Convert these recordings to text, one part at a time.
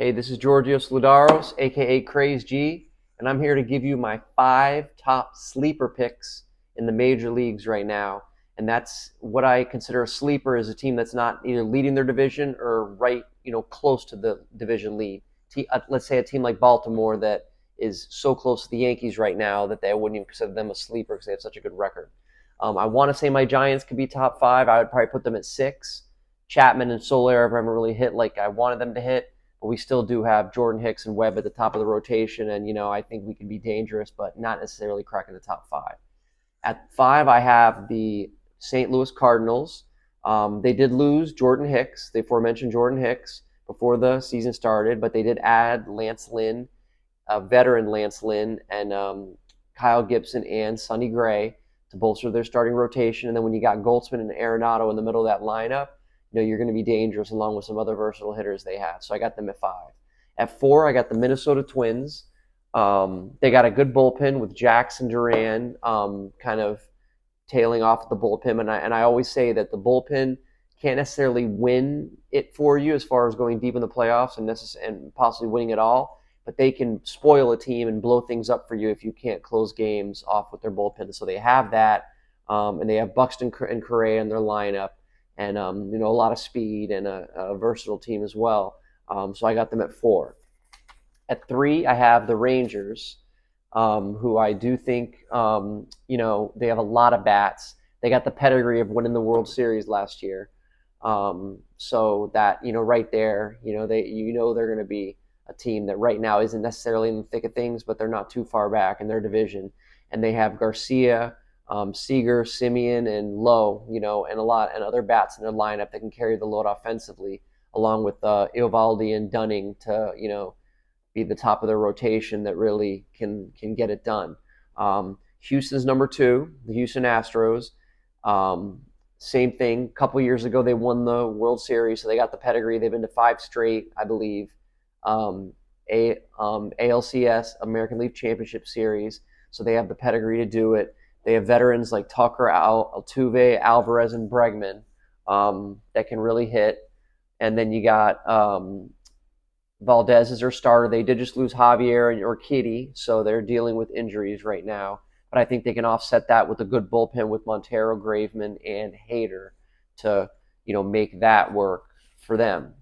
Hey, this is Georgios Ludaros, aka Craze G, and I'm here to give you my 5 top sleeper picks in the major leagues right now. And that's what I consider a sleeper is a team that's not either leading their division or right, close to the division lead. Let's say a team like Baltimore that is so close to the Yankees right now that they wouldn't even consider them a sleeper because they have such a good record. I want to say my Giants could be top 5. I would probably put them at 6. Chapman and Soler haven't really hit like I wanted them to hit, but we still do have Jordan Hicks and Webb at the top of the rotation, and I think we can be dangerous, but not necessarily cracking the top 5. At 5, I have the St. Louis Cardinals. They did lose Jordan Hicks, the aforementioned Jordan Hicks, before the season started, but they did add Lance Lynn, veteran Lance Lynn, and Kyle Gibson and Sonny Gray to bolster their starting rotation. And then when you got Goldsman and Arenado in the middle of that lineup, you're going to be dangerous along with some other versatile hitters they have. So I got them at 5. At 4, I got the Minnesota Twins. They got a good bullpen with Jackson Duran kind of tailing off the bullpen. And I always say that the bullpen can't necessarily win it for you as far as going deep in the playoffs and possibly winning it all, but they can spoil a team and blow things up for you if you can't close games off with their bullpen. So they have that, and they have Buxton and Correa in their lineup, and a lot of speed and a versatile team as well. So I got them at 4. At 3, I have the Rangers, who I do think they have a lot of bats. They got the pedigree of winning the World Series last year, so that right there, they're going to be a team that right now isn't necessarily in the thick of things, but they're not too far back in their division, and they have Garcia, Seager, Simeon, and Lowe, and a lot and other bats in their lineup that can carry the load offensively, along with Eovaldi and Dunning to be the top of their rotation that really can get it done. Houston's number 2, the Houston Astros. Same thing. A couple years ago, they won the World Series, so they got the pedigree. They've been to 5 straight, I believe. ALCS, American League Championship Series, so they have the pedigree to do it. They have veterans like Tucker, Altuve, Alvarez, and Bregman that can really hit. And then you got Valdez as their starter. They did just lose Javier and Urquidy, so they're dealing with injuries right now. But I think they can offset that with a good bullpen with Montero, Graveman, and Hader to make that work for them.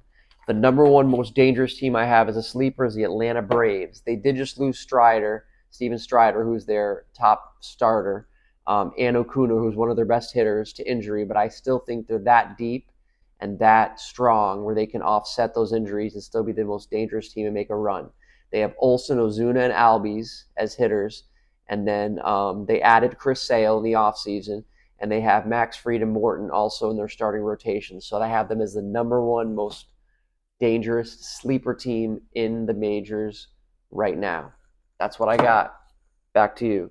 The number 1 most dangerous team I have as a sleeper is the Atlanta Braves. They did just lose Steven Strider, who's their top starter, and Acuna, who's one of their best hitters, to injury. But I still think they're that deep and that strong where they can offset those injuries and still be the most dangerous team and make a run. They have Olson, Ozuna, and Albies as hitters. And then they added Chris Sale in the offseason. And they have Max Fried and Morton also in their starting rotation. So I have them as the number 1 most dangerous sleeper team in the majors right now. That's what I got. Back to you.